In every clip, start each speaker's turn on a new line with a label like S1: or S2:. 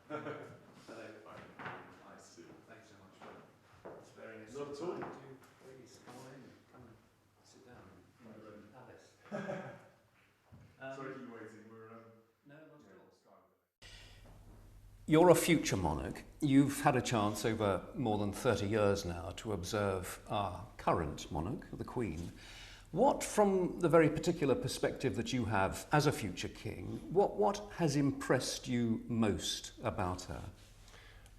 S1: Hello. Nice. Thanks so much for sparing us.
S2: Not at all.
S1: Do please come on in. Come and sit down. Alice.
S2: Sorry to keep you waiting.
S1: No, not at all. You're a future monarch. You've had a chance over more than 30 years now to observe our current monarch, the Queen. What, from the very particular perspective that you have as a future king, what has impressed you most about her?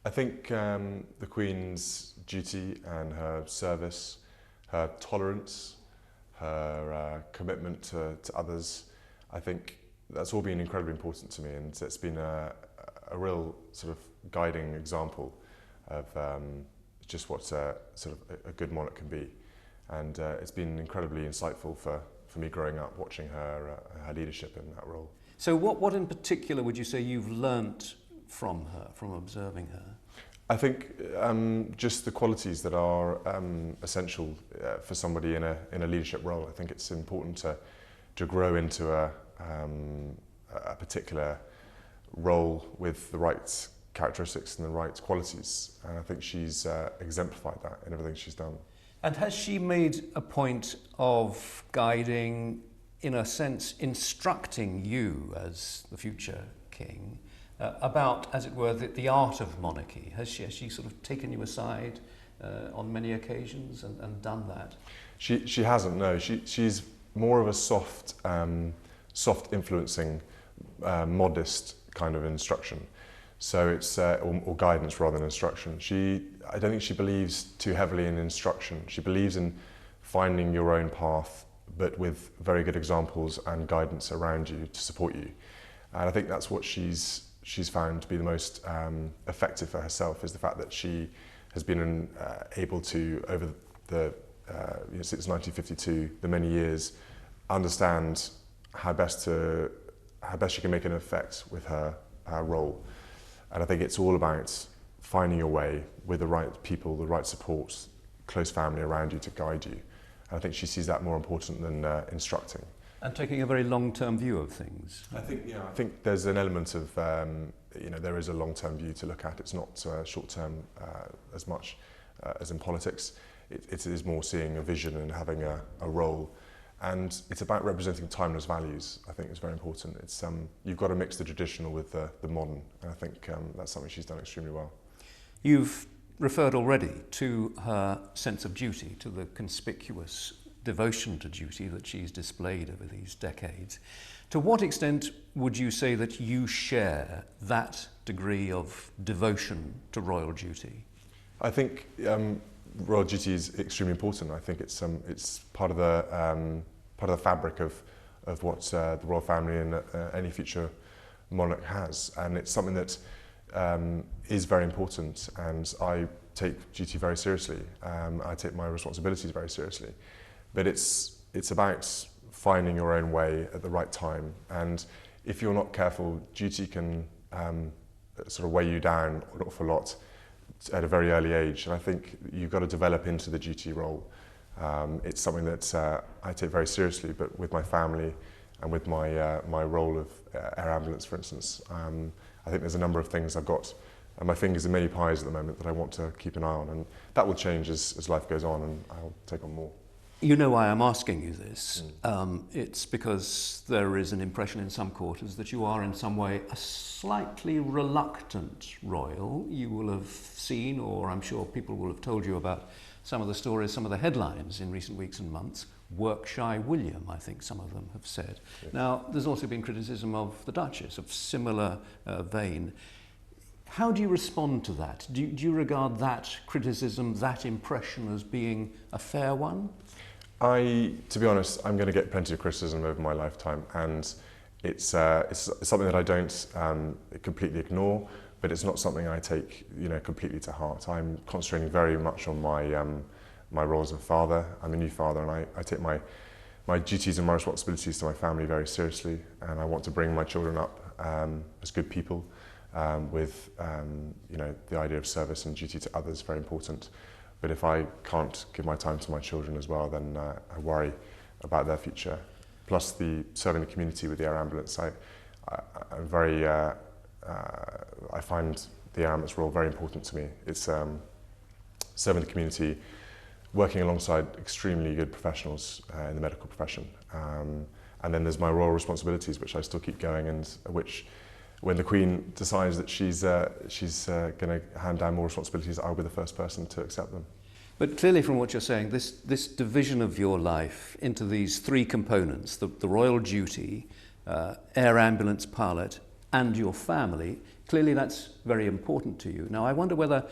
S2: I think the Queen's duty and her service, her tolerance, her commitment to others, I think that's all been incredibly important to me, and it's been a real sort of guiding example of just what sort of a good monarch can be. And it's been incredibly insightful for me growing up, watching her leadership in that role.
S1: So what in particular would you say you've learnt from her, from observing her?
S2: I think just the qualities that are essential for somebody in a leadership role. I think it's important to grow into a particular role with the right characteristics and the right qualities. And I think she's exemplified that in everything she's done.
S1: And has she made a point of guiding, in a sense, instructing you as the future king about, as it were, the art of monarchy? Has she sort of taken you aside on many occasions and done that?
S2: She hasn't, no. She's more of a soft influencing, modest kind of instruction. So it's or guidance rather than instruction. I don't think she believes too heavily in instruction. She believes in finding your own path, but with very good examples and guidance around you to support you. And I think that's what she's found to be the most effective for herself, is the fact that she has been able to, over the since 1952, the many years, understand how best she can make an effect with her role. And I think it's all about finding your way with the right people, the right support, close family around you to guide you. And I think she sees that more important than instructing.
S1: And taking a very long-term view of things.
S2: I think there's an element of, there is a long-term view to look at. It's not short-term as much as in politics. It is more seeing a vision and having a role. And it's about representing timeless values. I think it's very important. It's you've got to mix the traditional with the modern, and I think that's something she's done extremely well.
S1: You've referred already to her sense of duty, to the conspicuous devotion to duty that she's displayed over these decades. To what extent would you say that you share that degree of devotion to royal duty?
S2: I think royal duty is extremely important. I think it's part of the fabric of what the royal family and any future monarch has, and it's something that is very important. And I take duty very seriously. I take my responsibilities very seriously. But it's about finding your own way at the right time. And if you're not careful, duty can sort of weigh you down an awful lot at a very early age, and I think you've got to develop into the duty role. It's something that I take very seriously, but with my family and with my role of air ambulance, for instance, I think there's a number of things I've got my fingers in many pies at the moment that I want to keep an eye on, and that will change as life goes on, and I'll take on more.
S1: You know why I'm asking you this. It's because there is an impression in some quarters that you are in some way a slightly reluctant royal. You will have seen, or I'm sure people will have told you about some of the stories, some of the headlines in recent weeks and months. Work-shy William, I think some of them have said. Yes. Now, there's also been criticism of the Duchess, of similar vein. How do you respond to that? Do you regard that criticism, that impression, as being a fair one?
S2: To be honest, I'm going to get plenty of criticism over my lifetime, and it's something that I don't completely ignore, but it's not something I take completely to heart. I'm concentrating very much on my role as a father. I'm a new father, and I take my duties and my responsibilities to my family very seriously, and I want to bring my children up as good people with the idea of service and duty to others, very important. But if I can't give my time to my children as well, then I worry about their future. Plus serving the community with the air ambulance. I'm very I find the air ambulance role very important to me. It's serving the community, working alongside extremely good professionals in the medical profession. And then there's my royal responsibilities, which I still keep going, and which, when the Queen decides that she's going to hand down more responsibilities, I'll be the first person to accept them.
S1: But clearly from what you're saying, this division of your life into these three components, the royal duty, air ambulance pilot, and your family, clearly that's very important to you. Now I wonder whether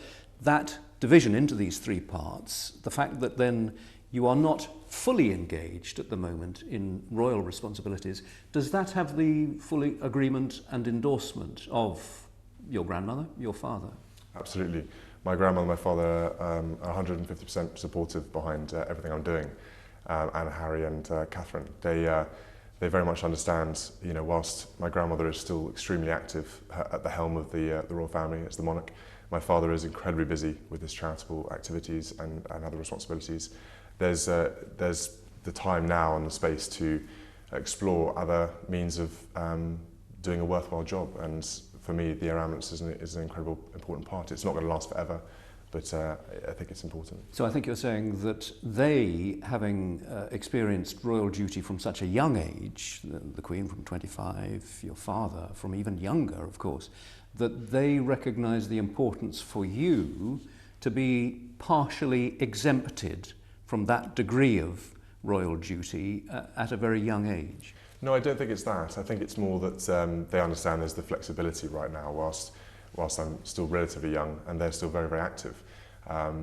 S1: that division into these three parts, the fact that then you are not fully engaged at the moment in royal responsibilities, does that have the full agreement and endorsement of your grandmother, your father?
S2: Absolutely. My grandmother and my father are 150% supportive behind everything I'm doing, and Harry and Catherine. They very much understand, whilst my grandmother is still extremely active at the helm of the royal family as the monarch, my father is incredibly busy with his charitable activities and other responsibilities. There's the time now and the space to explore other means of doing a worthwhile job, and for me the air ambulance is an incredible important part. It's not going to last forever, but I think it's important.
S1: So I think you're saying that they, having experienced royal duty from such a young age, the Queen from 25, your father from even younger, of course, that they recognise the importance for you to be partially exempted from that degree of royal duty at a very young age.
S2: No, I don't think it's that. I think it's more that they understand there's the flexibility right now whilst I'm still relatively young and they're still very, very active.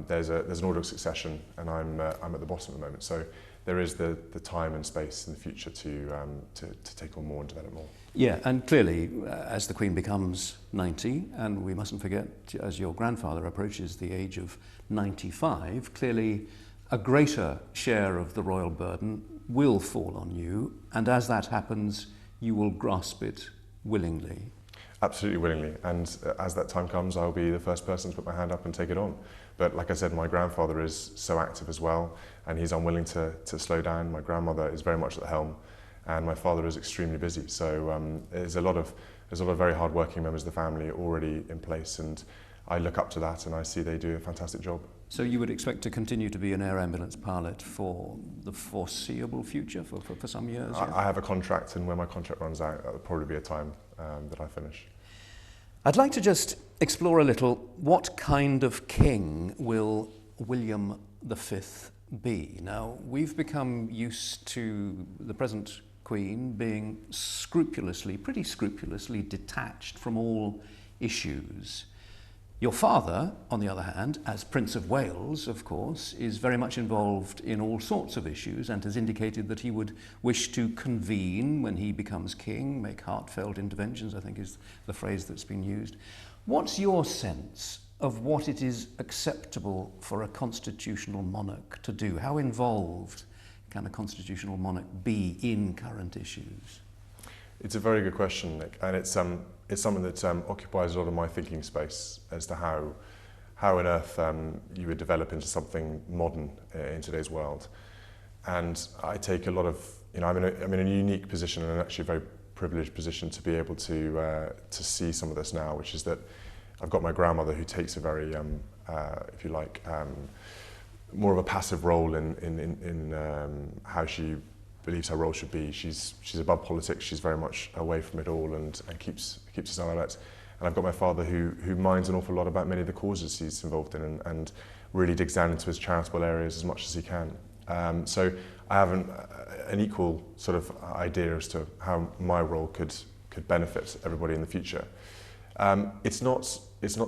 S2: There's an order of succession, and I'm at the bottom at the moment. So there is the time and space in the future to take on more and develop more.
S1: Yeah, and clearly, as the Queen becomes 90, and we mustn't forget, as your grandfather approaches the age of 95, clearly a greater share of the royal burden will fall on you, and as that happens, you will grasp it willingly.
S2: Absolutely willingly, and as that time comes, I'll be the first person to put my hand up and take it on. But like I said, my grandfather is so active as well, and he's unwilling to slow down. My grandmother is very much at the helm, and my father is extremely busy. So there's a lot of very hard-working members of the family already in place, and I look up to that, and I see they do a fantastic job.
S1: So you would expect to continue to be an air ambulance pilot for the foreseeable future, for some years? Yeah?
S2: I have a contract, and when my contract runs out, that'll probably be a time that I finish.
S1: I'd like to just explore a little what kind of king will William V be. Now, we've become used to the present Queen being pretty scrupulously detached from all issues. Your father, on the other hand, as Prince of Wales, of course, is very much involved in all sorts of issues and has indicated that he would wish to convene when he becomes king, make heartfelt interventions, I think is the phrase that's been used. What's your sense of what it is acceptable for a constitutional monarch to do? How involved can a constitutional monarch be in current issues?
S2: It's a very good question, Nick, and it's something that occupies a lot of my thinking space as to how on earth you would develop into something modern in today's world. And I take a lot of, I'm in a unique position, and actually a very privileged position to be able to see some of this now, which is that I've got my grandmother who takes a very, if you like, more of a passive role in how she believes her role should be. She's above politics. She's very much away from it all and keeps us out of it. And I've got my father who minds an awful lot about many of the causes he's involved in and really digs down into his charitable areas as much as he can. So I have an equal sort of idea as to how my role could benefit everybody in the future. It's not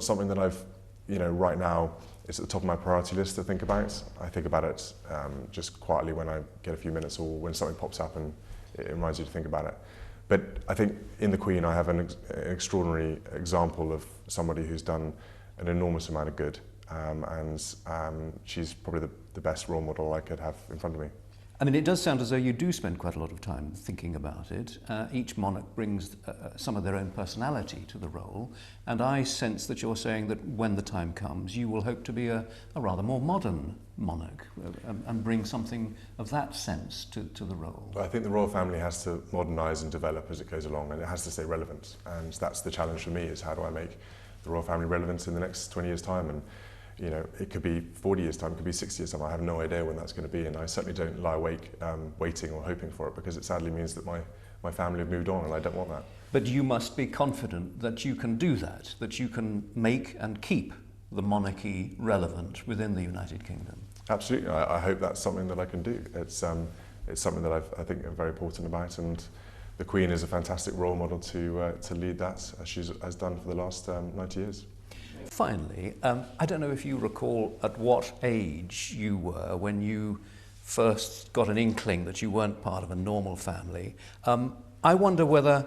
S2: something that I've, right now, it's at the top of my priority list to think about. I think about it just quietly when I get a few minutes or when something pops up and it reminds you to think about it. But I think in the Queen I have an extraordinary example of somebody who's done an enormous amount of good, and she's probably the best role model I could have in front of me.
S1: I mean, it does sound as though you do spend quite a lot of time thinking about it. Each monarch brings some of their own personality to the role, and I sense that you're saying that when the time comes, you will hope to be a rather more modern monarch and bring something of that sense to the role.
S2: I think the royal family has to modernise and develop as it goes along, and it has to stay relevant. And that's the challenge for me, is how do I make the royal family relevant in the next 20 years' time? And you know, it could be 40 years' time, it could be 60 years' time. I have no idea when that's going to be, and I certainly don't lie awake waiting or hoping for it, because it sadly means that my family have moved on, and I don't want that.
S1: But you must be confident that you can do that you can make and keep the monarchy relevant within the United Kingdom.
S2: Absolutely. I hope that's something that I can do. It's something that I think I'm very important about, and the Queen is a fantastic role model to lead that, as she has done for the last 90 years.
S1: Finally, I don't know if you recall at what age you were when you first got an inkling that you weren't part of a normal family. I wonder whether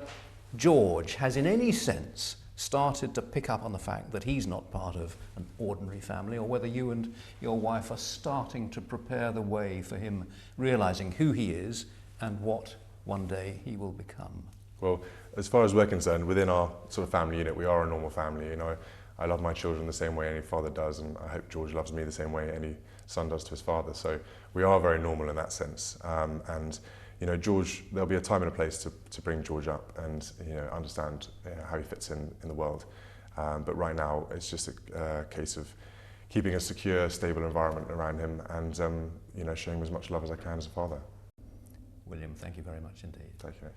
S1: George has in any sense started to pick up on the fact that he's not part of an ordinary family, or whether you and your wife are starting to prepare the way for him realising who he is and what one day he will become.
S2: Well, as far as we're concerned, within our sort of family unit, we are a normal family. You know, I love my children the same way any father does, and I hope George loves me the same way any son does to his father. So we are very normal in that sense. And you know, George, there'll be a time and a place to bring George up and, you know, understand how he fits in the world. But right now, it's just a case of keeping a secure, stable environment around him, and you know, showing him as much love as I can as a father.
S1: William, thank you very much indeed.
S2: Thank you.